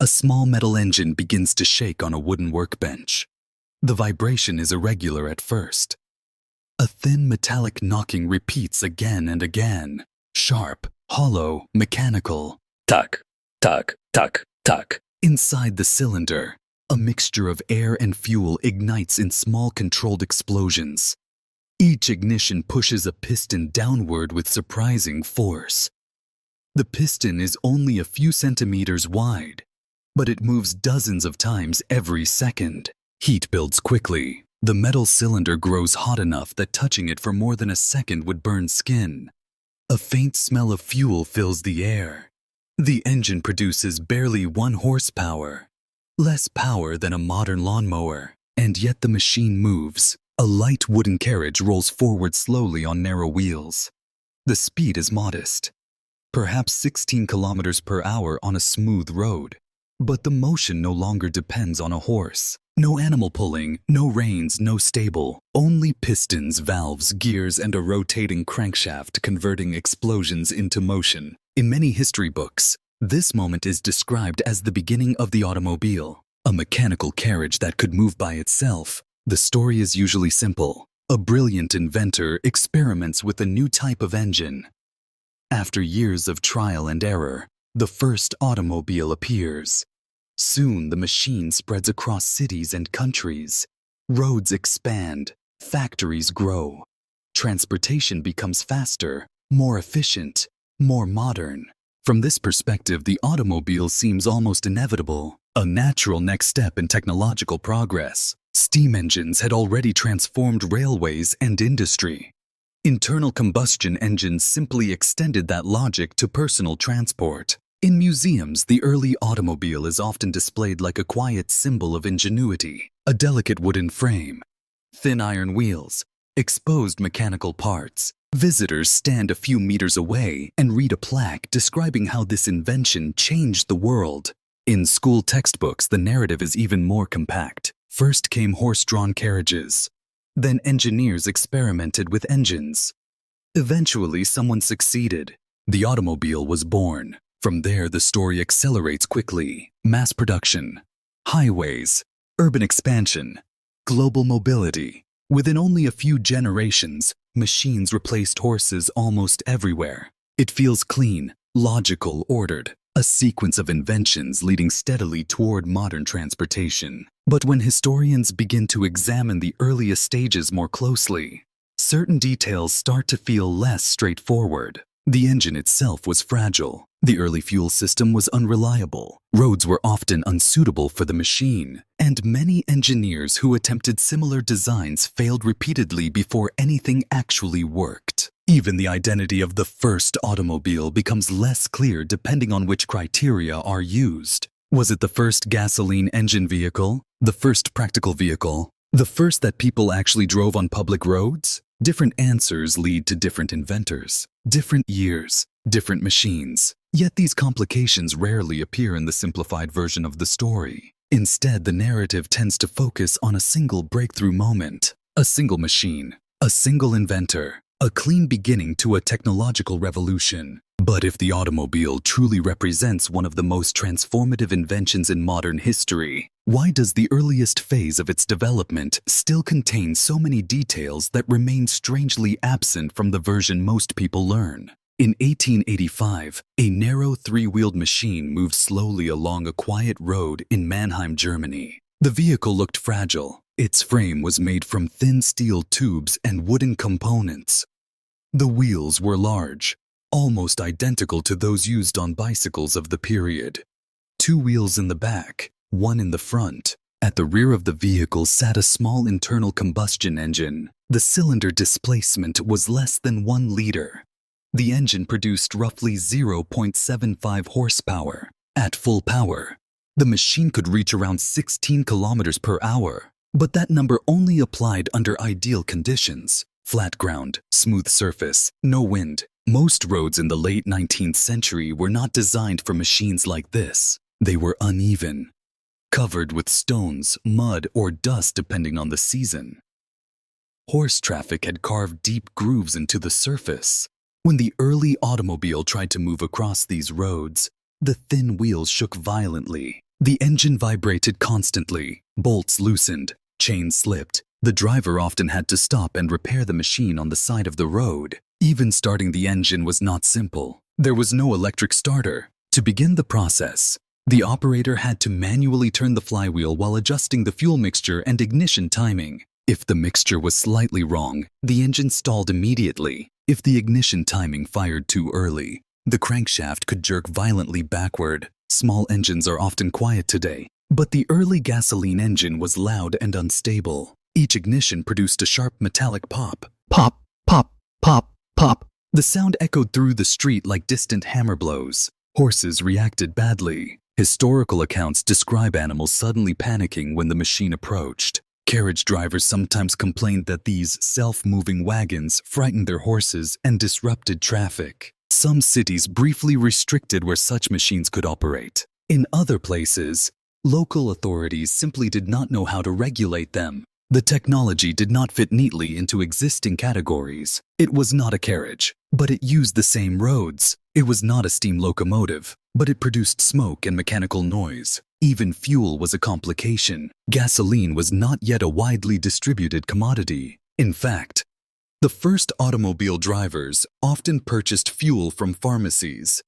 A small metal engine begins to shake on a wooden workbench. The vibration is irregular at first. A thin metallic knocking repeats again and again. Sharp, hollow, mechanical. Tuck, tuck, tuck, tuck. Inside the cylinder, a mixture of air and fuel ignites in small controlled explosions. Each ignition pushes a piston downward with surprising force. The piston is only a few centimeters wide, but it moves dozens of times every second. Heat builds quickly. The metal cylinder grows hot enough that touching it for more than a second would burn skin. A faint smell of fuel fills the air. The engine produces barely 1 horsepower, less power than a modern lawnmower, and yet the machine moves. A light wooden carriage rolls forward slowly on narrow wheels. The speed is modest, perhaps 16 kilometers per hour on a smooth road. But the motion no longer depends on a horse. No animal pulling, no reins, no stable. Only pistons, valves, gears, and a rotating crankshaft converting explosions into motion. In many history books, this moment is described as the beginning of the automobile, a mechanical carriage that could move by itself. The story is usually simple. A brilliant inventor experiments with a new type of engine. After years of trial and error, the first automobile appears. Soon the machine spreads across cities and countries. Roads expand, factories grow. Transportation becomes faster, more efficient, more modern. From this perspective, the automobile seems almost inevitable, a natural next step in technological progress. Steam engines had already transformed railways and industry. Internal combustion engines simply extended that logic to personal transport. In museums, the early automobile is often displayed like a quiet symbol of ingenuity. A delicate wooden frame, thin iron wheels, exposed mechanical parts. Visitors stand a few meters away and read a plaque describing how this invention changed the world. In school textbooks, the narrative is even more compact. First came horse-drawn carriages. Then engineers experimented with engines. Eventually, someone succeeded. The automobile was born. From there, the story accelerates quickly. Mass production, highways, urban expansion, global mobility. Within only a few generations, machines replaced horses almost everywhere. It feels clean, logical, ordered, a sequence of inventions leading steadily toward modern transportation. But when historians begin to examine the earliest stages more closely, certain details start to feel less straightforward. The engine itself was fragile. The early fuel system was unreliable. Roads were often unsuitable for the machine, and many engineers who attempted similar designs failed repeatedly before anything actually worked. Even the identity of the first automobile becomes less clear depending on which criteria are used. Was it the first gasoline engine vehicle? The first practical vehicle? The first that people actually drove on public roads? Different answers lead to different inventors, different years, different machines. Yet these complications rarely appear in the simplified version of the story. Instead, the narrative tends to focus on a single breakthrough moment, a single machine, a single inventor, a clean beginning to a technological revolution. But if the automobile truly represents one of the most transformative inventions in modern history, why does the earliest phase of its development still contain so many details that remain strangely absent from the version most people learn? In 1885, a narrow three-wheeled machine moved slowly along a quiet road in Mannheim, Germany. The vehicle looked fragile. Its frame was made from thin steel tubes and wooden components. The wheels were large, almost identical to those used on bicycles of the period. 2 wheels in the back, 1 in the front. At the rear of the vehicle sat a small internal combustion engine. The cylinder displacement was less than 1 liter. The engine produced roughly 0.75 horsepower. At full power, the machine could reach around 16 kilometers per hour. But that number only applied under ideal conditions. Flat ground, smooth surface, no wind. Most roads in the late 19th century were not designed for machines like this. They were uneven, covered with stones, mud, or dust depending on the season. Horse traffic had carved deep grooves into the surface. When the early automobile tried to move across these roads, the thin wheels shook violently. The engine vibrated constantly, bolts loosened, chains slipped. The driver often had to stop and repair the machine on the side of the road. Even starting the engine was not simple. There was no electric starter. To begin the process, the operator had to manually turn the flywheel while adjusting the fuel mixture and ignition timing. If the mixture was slightly wrong, the engine stalled immediately. If the ignition timing fired too early, the crankshaft could jerk violently backward. Small engines are often quiet today, but the early gasoline engine was loud and unstable. Each ignition produced a sharp metallic pop. Pop, pop, pop, pop. The sound echoed through the street like distant hammer blows. Horses reacted badly. Historical accounts describe animals suddenly panicking when the machine approached. Carriage drivers sometimes complained that these self-moving wagons frightened their horses and disrupted traffic. Some cities briefly restricted where such machines could operate. In other places, local authorities simply did not know how to regulate them. The technology did not fit neatly into existing categories. It was not a carriage, but it used the same roads. It was not a steam locomotive, but it produced smoke and mechanical noise. Even fuel was a complication. Gasoline was not yet a widely distributed commodity. In fact, the first automobile drivers often purchased fuel from pharmacies,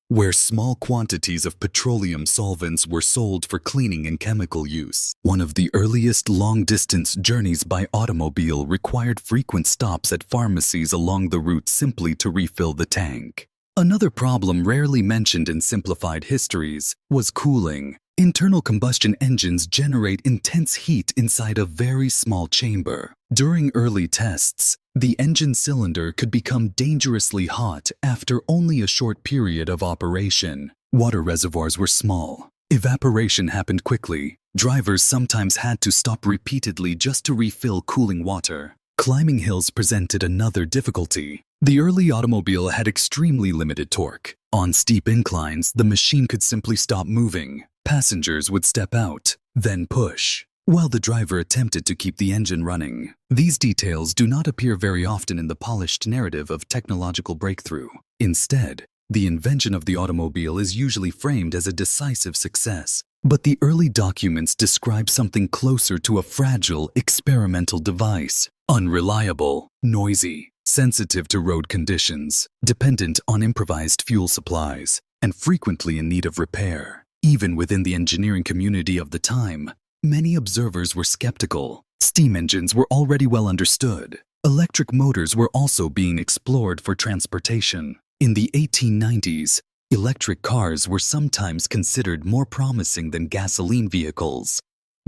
where small quantities of petroleum solvents were sold for cleaning and chemical use. One of the earliest long-distance journeys by automobile required frequent stops at pharmacies along the route simply to refill the tank. Another problem rarely mentioned in simplified histories was cooling. Internal combustion engines generate intense heat inside a very small chamber. During early tests, the engine cylinder could become dangerously hot after only a short period of operation. Water reservoirs were small. Evaporation happened quickly. Drivers sometimes had to stop repeatedly just to refill cooling water. Climbing hills presented another difficulty. The early automobile had extremely limited torque. On steep inclines, the machine could simply stop moving. Passengers would step out, then push, while the driver attempted to keep the engine running. These details do not appear very often in the polished narrative of technological breakthrough. Instead, the invention of the automobile is usually framed as a decisive success. But the early documents describe something closer to a fragile, experimental device. Unreliable, noisy, sensitive to road conditions, dependent on improvised fuel supplies, and frequently in need of repair. Even within the engineering community of the time, many observers were skeptical. Steam engines were already well understood. Electric motors were also being explored for transportation. In the 1890s, electric cars were sometimes considered more promising than gasoline vehicles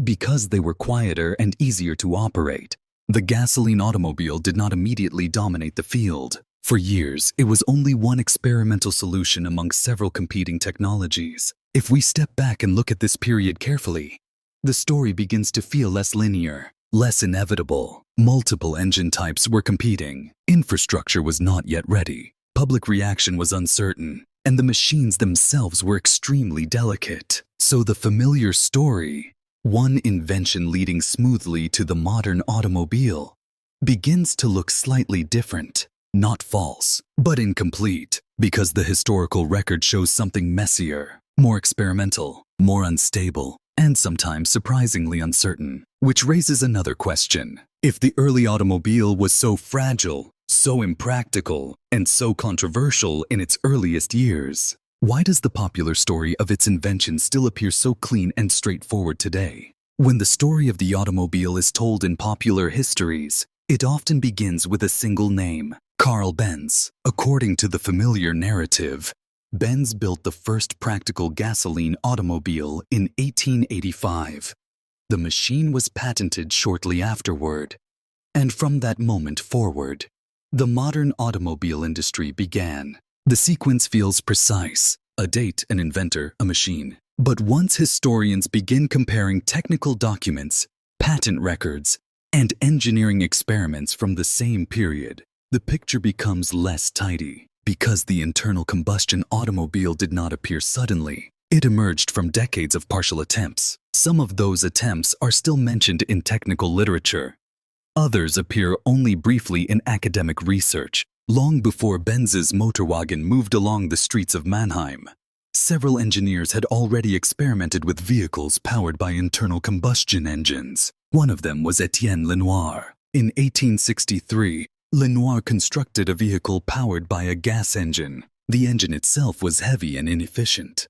because they were quieter and easier to operate. The gasoline automobile did not immediately dominate the field. For years, it was only one experimental solution among several competing technologies. If we step back and look at this period carefully, the story begins to feel less linear, less inevitable. Multiple engine types were competing. Infrastructure was not yet ready. Public reaction was uncertain, and the machines themselves were extremely delicate. So the familiar story, one invention leading smoothly to the modern automobile, begins to look slightly different. Not false, but incomplete, because the historical record shows something messier, more experimental, more unstable, and sometimes surprisingly uncertain. Which raises another question. If the early automobile was so fragile, so impractical, and so controversial in its earliest years, why does the popular story of its invention still appear so clean and straightforward today? When the story of the automobile is told in popular histories, it often begins with a single name, Carl Benz. According to the familiar narrative, Benz built the first practical gasoline automobile in 1885. The machine was patented shortly afterward, and from that moment forward, the modern automobile industry began. The sequence feels precise: a date, an inventor, a machine. But once historians begin comparing technical documents, patent records, and engineering experiments from the same period, the picture becomes less tidy. Because the internal combustion automobile did not appear suddenly, it emerged from decades of partial attempts. Some of those attempts are still mentioned in technical literature. Others appear only briefly in academic research, long before Benz's Motorwagen moved along the streets of Mannheim. Several engineers had already experimented with vehicles powered by internal combustion engines. One of them was Etienne Lenoir. In 1863, Lenoir constructed a vehicle powered by a gas engine. The engine itself was heavy and inefficient.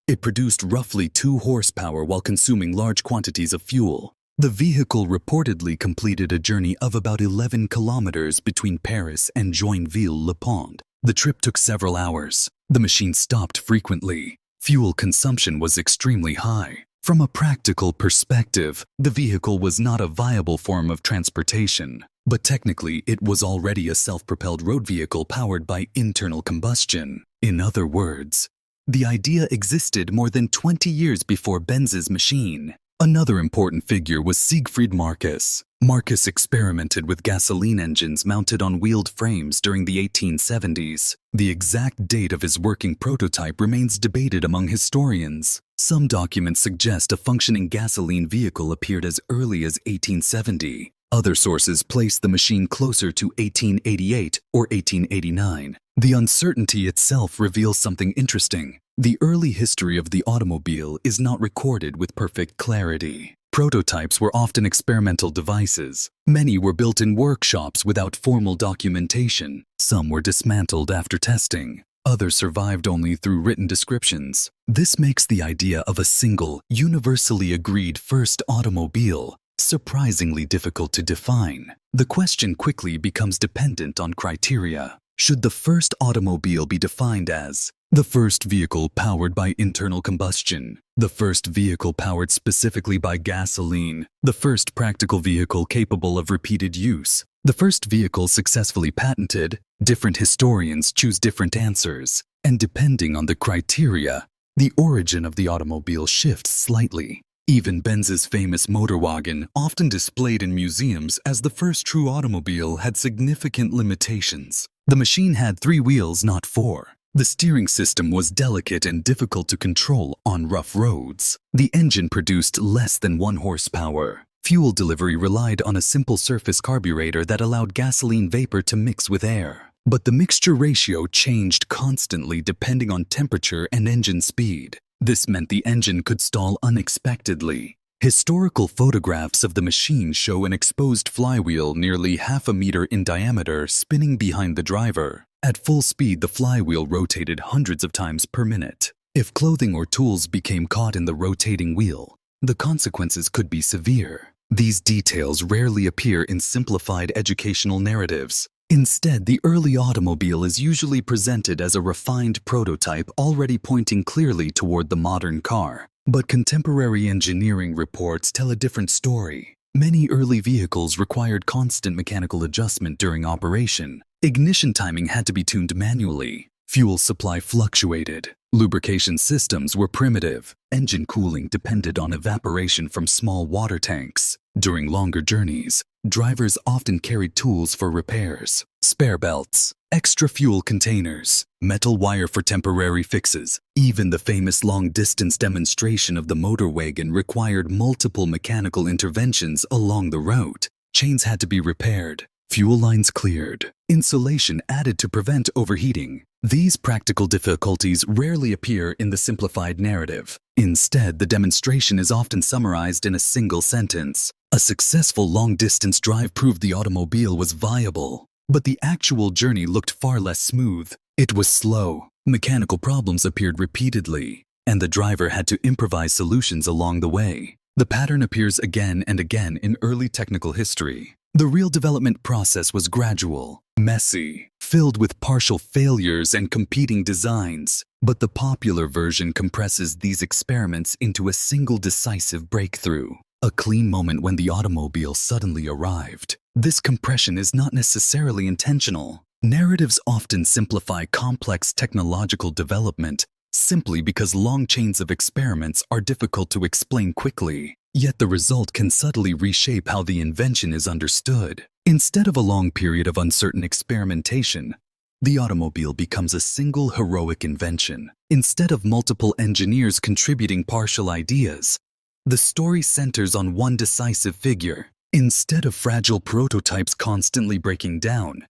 It produced roughly 2 horsepower while consuming large quantities of fuel. The vehicle reportedly completed a journey of about 11 kilometers between Paris and Joinville-le-Pont. The trip took several hours. The machine stopped frequently. Fuel consumption was extremely high. From a practical perspective, the vehicle was not a viable form of transportation, but technically it was already a self-propelled road vehicle powered by internal combustion. In other words, the idea existed more than 20 years before Benz's machine. Another important figure was Siegfried Marcus. Marcus experimented with gasoline engines mounted on wheeled frames during the 1870s. The exact date of his working prototype remains debated among historians. Some documents suggest a functioning gasoline vehicle appeared as early as 1870. Other sources place the machine closer to 1888 or 1889. The uncertainty itself reveals something interesting. The early history of the automobile is not recorded with perfect clarity. Prototypes were often experimental devices. Many were built in workshops without formal documentation. Some were dismantled after testing. Others survived only through written descriptions. This makes the idea of a single, universally agreed first automobile surprisingly difficult to define. The question quickly becomes dependent on criteria. Should the first automobile be defined as the first vehicle powered by internal combustion, the first vehicle powered specifically by gasoline, the first practical vehicle capable of repeated use, the first vehicle successfully patented? Different historians choose different answers, and depending on the criteria, the origin of the automobile shifts slightly. Even Benz's famous motorwagen, often displayed in museums as the first true automobile, had significant limitations. The machine had 3 wheels, not 4. The steering system was delicate and difficult to control on rough roads. The engine produced less than 1 horsepower. Fuel delivery relied on a simple surface carburetor that allowed gasoline vapor to mix with air. But the mixture ratio changed constantly depending on temperature and engine speed. This meant the engine could stall unexpectedly. Historical photographs of the machine show an exposed flywheel nearly half a meter in diameter spinning behind the driver. At full speed, the flywheel rotated hundreds of times per minute. If clothing or tools became caught in the rotating wheel, the consequences could be severe. These details rarely appear in simplified educational narratives. Instead, the early automobile is usually presented as a refined prototype already pointing clearly toward the modern car. But contemporary engineering reports tell a different story. Many early vehicles required constant mechanical adjustment during operation. Ignition timing had to be tuned manually. Fuel supply fluctuated. Lubrication systems were primitive. Engine cooling depended on evaporation from small water tanks. During longer journeys, drivers often carried tools for repairs, spare belts, extra fuel containers, metal wire for temporary fixes. Even the famous long-distance demonstration of the motor wagon required multiple mechanical interventions along the route. Chains had to be repaired, fuel lines cleared, insulation added to prevent overheating. These practical difficulties rarely appear in the simplified narrative. Instead, the demonstration is often summarized in a single sentence. A successful long-distance drive proved the automobile was viable, but the actual journey looked far less smooth. It was slow, mechanical problems appeared repeatedly, and the driver had to improvise solutions along the way. The pattern appears again and again in early technical history. The real development process was gradual, messy, filled with partial failures and competing designs. But the popular version compresses these experiments into a single decisive breakthrough. A clean moment when the automobile suddenly arrived. This compression is not necessarily intentional. Narratives often simplify complex technological development simply because long chains of experiments are difficult to explain quickly. Yet the result can subtly reshape how the invention is understood. Instead of a long period of uncertain experimentation, the automobile becomes a single heroic invention. Instead of multiple engineers contributing partial ideas, the story centers on one decisive figure. Instead of fragile prototypes constantly breaking down,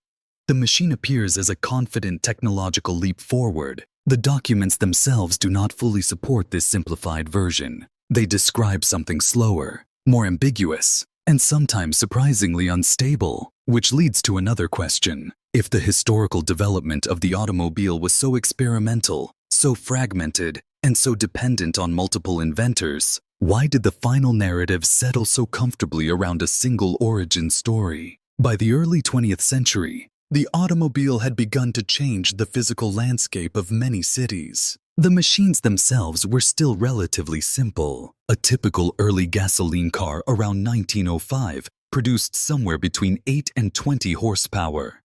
the machine appears as a confident technological leap forward. The documents themselves do not fully support this simplified version. They describe something slower, more ambiguous, and sometimes surprisingly unstable, which leads to another question. If the historical development of the automobile was so experimental, so fragmented, and so dependent on multiple inventors, why did the final narrative settle so comfortably around a single origin story? By the early 20th century, the automobile had begun to change the physical landscape of many cities. The machines themselves were still relatively simple. A typical early gasoline car around 1905 produced somewhere between 8 and 20 horsepower.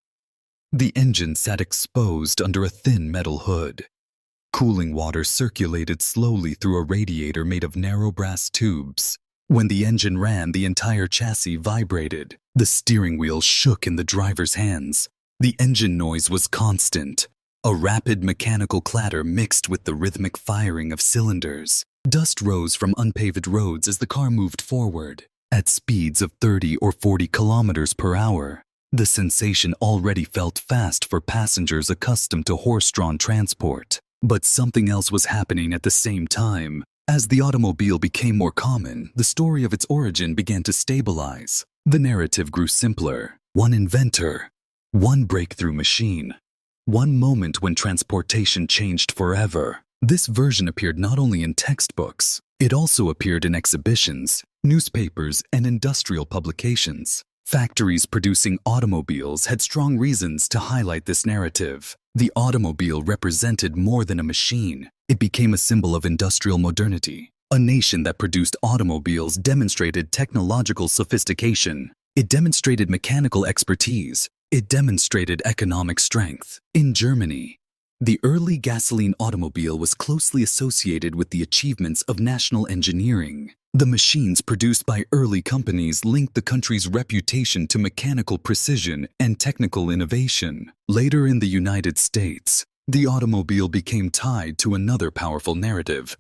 The engine sat exposed under a thin metal hood. Cooling water circulated slowly through a radiator made of narrow brass tubes. When the engine ran, the entire chassis vibrated. The steering wheel shook in the driver's hands. The engine noise was constant, a rapid mechanical clatter mixed with the rhythmic firing of cylinders. Dust rose from unpaved roads as the car moved forward. At speeds of 30 or 40 kilometers per hour, the sensation already felt fast for passengers accustomed to horse-drawn transport. But something else was happening at the same time. As the automobile became more common, the story of its origin began to stabilize. The narrative grew simpler. One inventor, one breakthrough machine, one moment when transportation changed forever. This version appeared not only in textbooks, it also appeared in exhibitions, newspapers, and industrial publications. Factories producing automobiles had strong reasons to highlight this narrative. The automobile represented more than a machine. It became a symbol of industrial modernity. A nation that produced automobiles demonstrated technological sophistication. It demonstrated mechanical expertise. It demonstrated economic strength. In Germany, the early gasoline automobile was closely associated with the achievements of national engineering. The machines produced by early companies linked the country's reputation to mechanical precision and technical innovation. Later in the United States, the automobile became tied to another powerful narrative: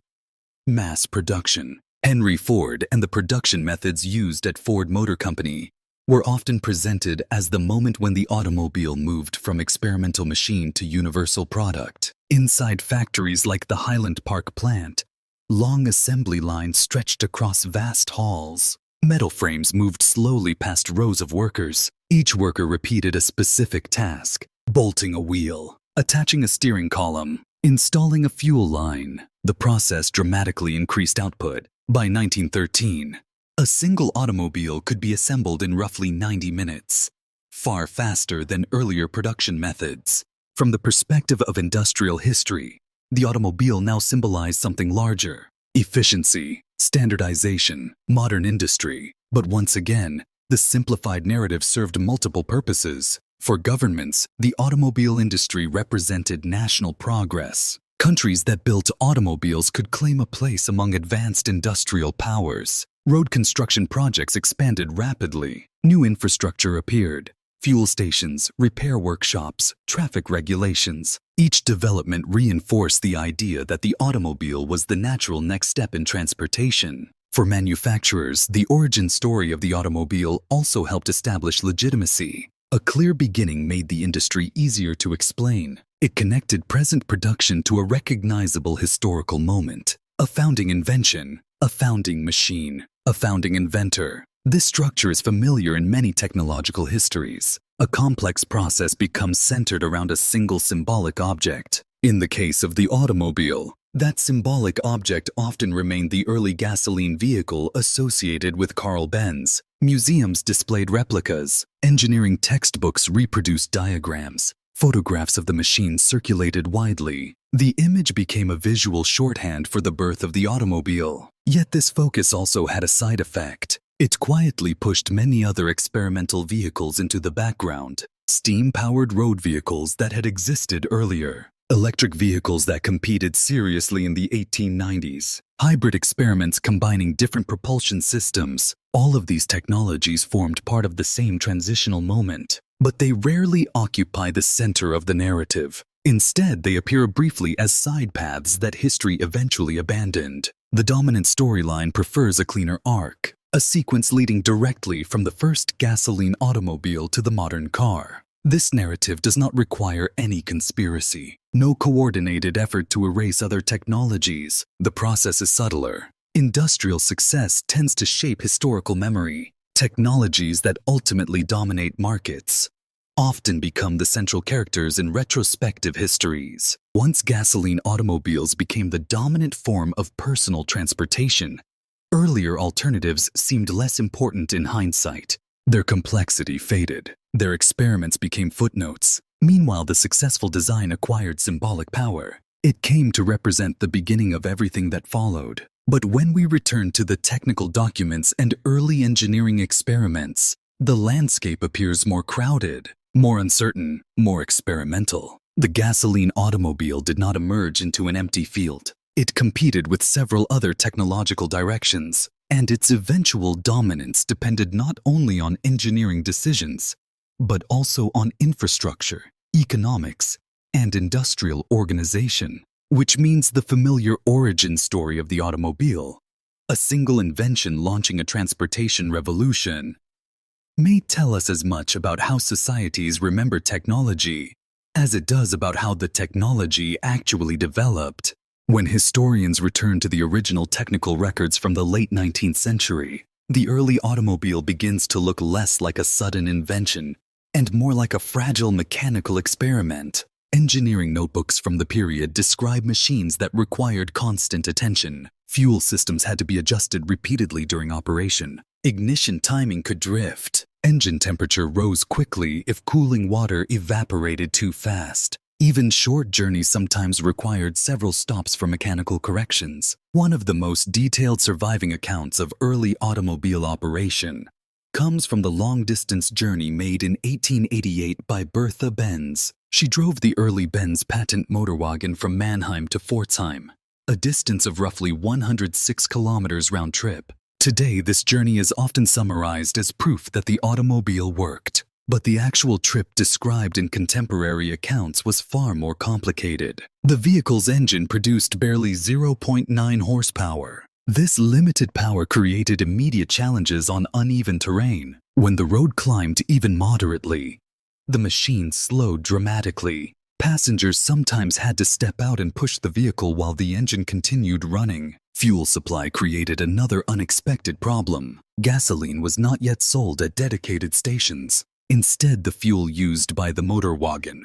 mass production. Henry Ford and the production methods used at Ford Motor Company were often presented as the moment when the automobile moved from experimental machine to universal product. Inside factories like the Highland Park plant, long assembly lines stretched across vast halls. Metal frames moved slowly past rows of workers. Each worker repeated a specific task: bolting a wheel, attaching a steering column, installing a fuel line. The process dramatically increased output. By 1913, a single automobile could be assembled in roughly 90 minutes, far faster than earlier production methods. From the perspective of industrial history, the automobile now symbolized something larger: efficiency, standardization, modern industry. But once again, the simplified narrative served multiple purposes. For governments, the automobile industry represented national progress. Countries that built automobiles could claim a place among advanced industrial powers. Road construction projects expanded rapidly. New infrastructure appeared: fuel stations, repair workshops, traffic regulations. Each development reinforced the idea that the automobile was the natural next step in transportation. For manufacturers, the origin story of the automobile also helped establish legitimacy. A clear beginning made the industry easier to explain. It connected present production to a recognizable historical moment: a founding invention, a founding machine, a founding inventor. This structure is familiar in many technological histories. A complex process becomes centered around a single symbolic object. In the case of the automobile, that symbolic object often remained the early gasoline vehicle associated with Carl Benz. Museums displayed replicas. Engineering textbooks reproduced diagrams. Photographs of the machine circulated widely. The image became a visual shorthand for the birth of the automobile. Yet this focus also had a side effect. It quietly pushed many other experimental vehicles into the background. Steam-powered road vehicles that had existed earlier. Electric vehicles that competed seriously in the 1890s. Hybrid experiments combining different propulsion systems. All of these technologies formed part of the same transitional moment. But they rarely occupy the center of the narrative. Instead, they appear briefly as side paths that history eventually abandoned. The dominant storyline prefers a cleaner arc, a sequence leading directly from the first gasoline automobile to the modern car. This narrative does not require any conspiracy, no coordinated effort to erase other technologies. The process is subtler. Industrial success tends to shape historical memory. Technologies that ultimately dominate markets often become the central characters in retrospective histories. Once gasoline automobiles became the dominant form of personal transportation, earlier alternatives seemed less important in hindsight. Their complexity faded. Their experiments became footnotes. Meanwhile, the successful design acquired symbolic power. It came to represent the beginning of everything that followed. But when we return to the technical documents and early engineering experiments, the landscape appears more crowded, more uncertain, more experimental. The gasoline automobile did not emerge into an empty field. It competed with several other technological directions, and its eventual dominance depended not only on engineering decisions, but also on infrastructure, economics, and industrial organization. Which means the familiar origin story of the automobile, a single invention launching a transportation revolution, may tell us as much about how societies remember technology as it does about how the technology actually developed. When historians return to the original technical records from the late 19th century, the early automobile begins to look less like a sudden invention and more like a fragile mechanical experiment. Engineering notebooks from the period describe machines that required constant attention. Fuel systems had to be adjusted repeatedly during operation. Ignition timing could drift. Engine temperature rose quickly if cooling water evaporated too fast. Even short journeys sometimes required several stops for mechanical corrections. One of the most detailed surviving accounts of early automobile operation comes from the long-distance journey made in 1888 by Bertha Benz. She drove the early Benz patent motorwagen from Mannheim to Pforzheim, a distance of roughly 106 kilometers round trip. Today, this journey is often summarized as proof that the automobile worked. But the actual trip described in contemporary accounts was far more complicated. The vehicle's engine produced barely 0.9 horsepower. This limited power created immediate challenges on uneven terrain. When the road climbed even moderately, the machine slowed dramatically. Passengers sometimes had to step out and push the vehicle while the engine continued running. Fuel supply created another unexpected problem. Gasoline was not yet sold at dedicated stations. Instead, the fuel used by the motorwagen,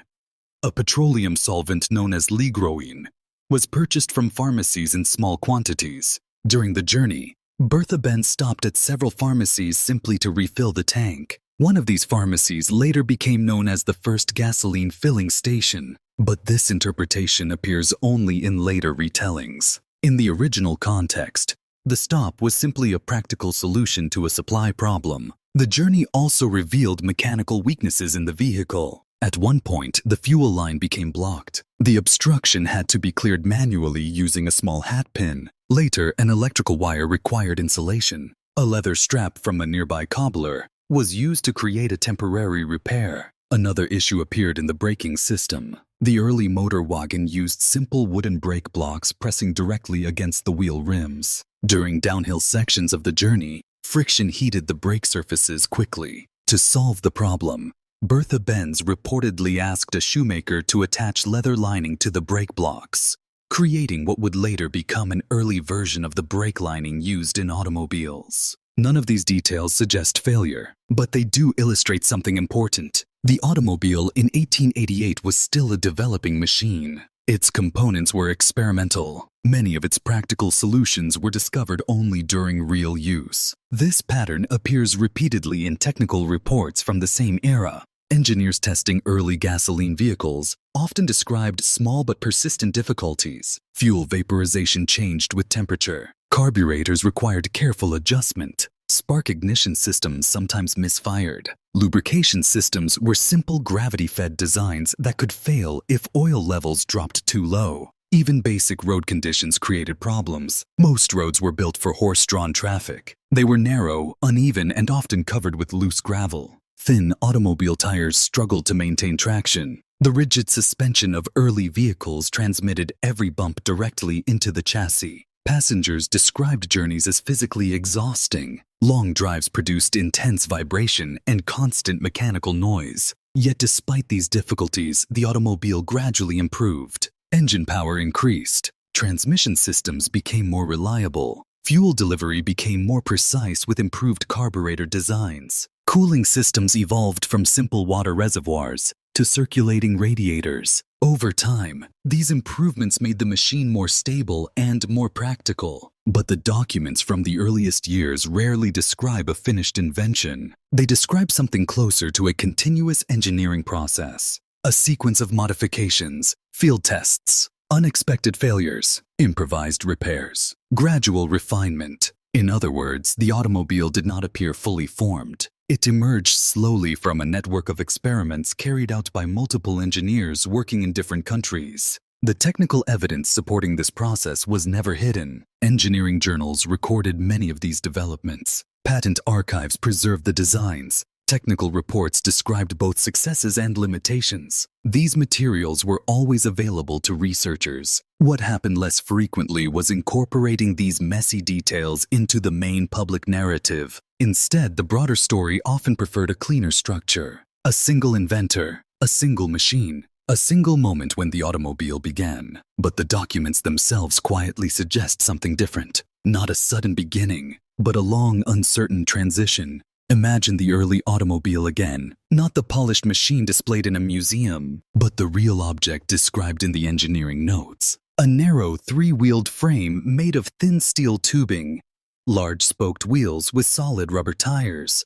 a petroleum solvent known as ligroin, was purchased from pharmacies in small quantities. During the journey, Bertha Benz stopped at several pharmacies simply to refill the tank. One of these pharmacies later became known as the first gasoline filling station, but this interpretation appears only in later retellings. In the original context, the stop was simply a practical solution to a supply problem. The journey also revealed mechanical weaknesses in the vehicle. At one point, the fuel line became blocked. The obstruction had to be cleared manually using a small hat pin. Later, an electrical wire required insulation. A leather strap from a nearby cobbler was used to create a temporary repair. Another issue appeared in the braking system. The early motor wagon used simple wooden brake blocks pressing directly against the wheel rims. During downhill sections of the journey, friction heated the brake surfaces quickly. To solve the problem, Bertha Benz reportedly asked a shoemaker to attach leather lining to the brake blocks, creating what would later become an early version of the brake lining used in automobiles. None of these details suggest failure, but they do illustrate something important. The automobile in 1888 was still a developing machine. Its components were experimental. Many of its practical solutions were discovered only during real use. This pattern appears repeatedly in technical reports from the same era. Engineers testing early gasoline vehicles often described small but persistent difficulties. Fuel vaporization changed with temperature. Carburetors required careful adjustment. Spark ignition systems sometimes misfired. Lubrication systems were simple gravity-fed designs that could fail if oil levels dropped too low. Even basic road conditions created problems. Most roads were built for horse-drawn traffic. They were narrow, uneven, and often covered with loose gravel. Thin automobile tires struggled to maintain traction. The rigid suspension of early vehicles transmitted every bump directly into the chassis. Passengers described journeys as physically exhausting. Long drives produced intense vibration and constant mechanical noise. Yet despite these difficulties, the automobile gradually improved. Engine power increased, transmission systems became more reliable, fuel delivery became more precise with improved carburetor designs. Cooling systems evolved from simple water reservoirs to circulating radiators. Over time, these improvements made the machine more stable and more practical. But the documents from the earliest years rarely describe a finished invention. They describe something closer to a continuous engineering process, a sequence of modifications, field tests, unexpected failures, improvised repairs, gradual refinement. In other words, the automobile did not appear fully formed. It emerged slowly from a network of experiments carried out by multiple engineers working in different countries. The technical evidence supporting this process was never hidden. Engineering journals recorded many of these developments. Patent archives preserved the designs. Technical reports described both successes and limitations. These materials were always available to researchers. What happened less frequently was incorporating these messy details into the main public narrative. Instead, the broader story often preferred a cleaner structure. A single inventor, a single machine, a single moment when the automobile began. But the documents themselves quietly suggest something different. Not a sudden beginning, but a long, uncertain transition. Imagine the early automobile again, not the polished machine displayed in a museum, but the real object described in the engineering notes. A narrow, three-wheeled frame made of thin steel tubing, large spoked wheels with solid rubber tires,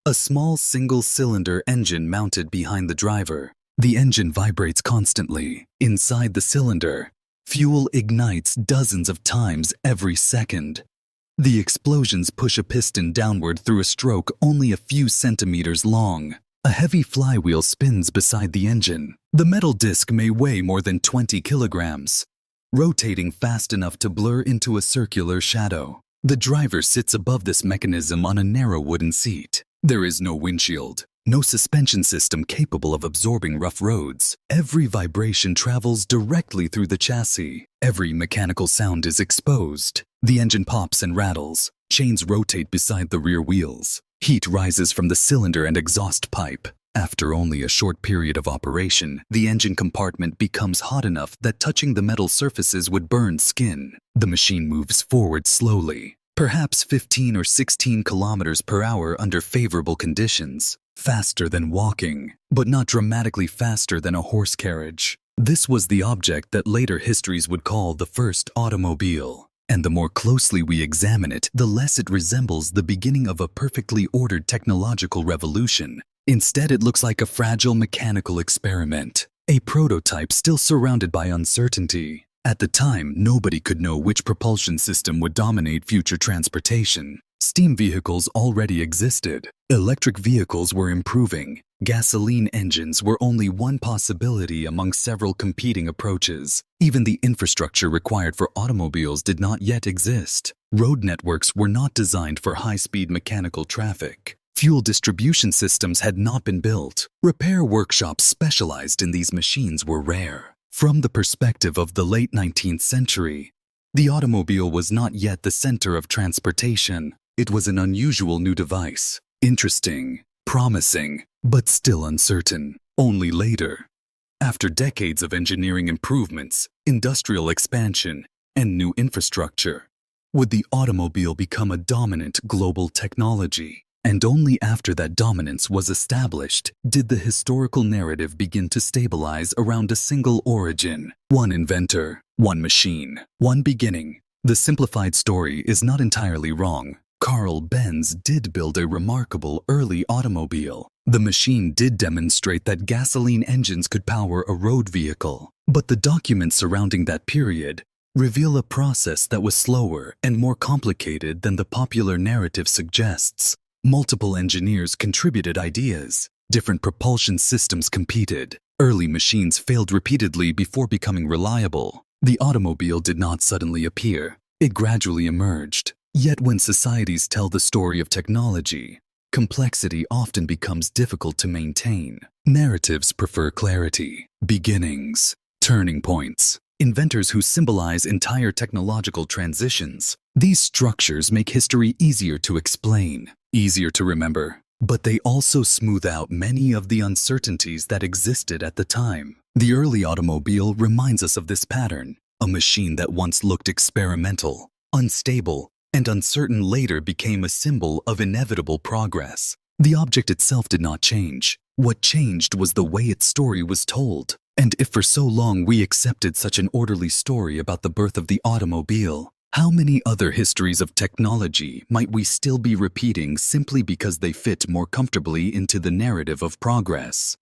a small single-cylinder engine mounted behind the driver. The engine vibrates constantly. Inside the cylinder, fuel ignites dozens of times every second. The explosions push a piston downward through a stroke only a few centimeters long. A heavy flywheel spins beside the engine. The metal disc may weigh more than 20 kilograms, rotating fast enough to blur into a circular shadow. The driver sits above this mechanism on a narrow wooden seat. There is no windshield, no suspension system capable of absorbing rough roads. Every vibration travels directly through the chassis. Every mechanical sound is exposed. The engine pops and rattles. Chains rotate beside the rear wheels. Heat rises from the cylinder and exhaust pipe. After only a short period of operation, the engine compartment becomes hot enough that touching the metal surfaces would burn skin. The machine moves forward slowly, perhaps 15 or 16 kilometers per hour under favorable conditions. Faster than walking, but not dramatically faster than a horse carriage. This was the object that later histories would call the first automobile. And the more closely we examine it, the less it resembles the beginning of a perfectly ordered technological revolution. Instead, it looks like a fragile mechanical experiment, a prototype still surrounded by uncertainty. At the time, nobody could know which propulsion system would dominate future transportation. Steam vehicles already existed. Electric vehicles were improving. Gasoline engines were only one possibility among several competing approaches. Even the infrastructure required for automobiles did not yet exist. Road networks were not designed for high-speed mechanical traffic. Fuel distribution systems had not been built. Repair workshops specialized in these machines were rare. From the perspective of the late 19th century, the automobile was not yet the center of transportation. It was an unusual new device, interesting, promising, but still uncertain. Only later, after decades of engineering improvements, industrial expansion, and new infrastructure, would the automobile become a dominant global technology. And only after that dominance was established did the historical narrative begin to stabilize around a single origin. One inventor, one machine, one beginning. The simplified story is not entirely wrong. Carl Benz did build a remarkable early automobile. The machine did demonstrate that gasoline engines could power a road vehicle. But the documents surrounding that period reveal a process that was slower and more complicated than the popular narrative suggests. Multiple engineers contributed ideas. Different propulsion systems competed. Early machines failed repeatedly before becoming reliable. The automobile did not suddenly appear. It gradually emerged. Yet when societies tell the story of technology, complexity often becomes difficult to maintain. Narratives prefer clarity, beginnings, turning points, inventors who symbolize entire technological transitions. These structures make history easier to explain, easier to remember, But they also smooth out many of the uncertainties that existed at the time. The early automobile reminds us of this pattern. A machine that once looked experimental, unstable, and uncertain later became a symbol of inevitable progress. The object itself did not change. What changed was the way its story was told. And if for so long we accepted such an orderly story about the birth of the automobile, how many other histories of technology might we still be repeating simply because they fit more comfortably into the narrative of progress?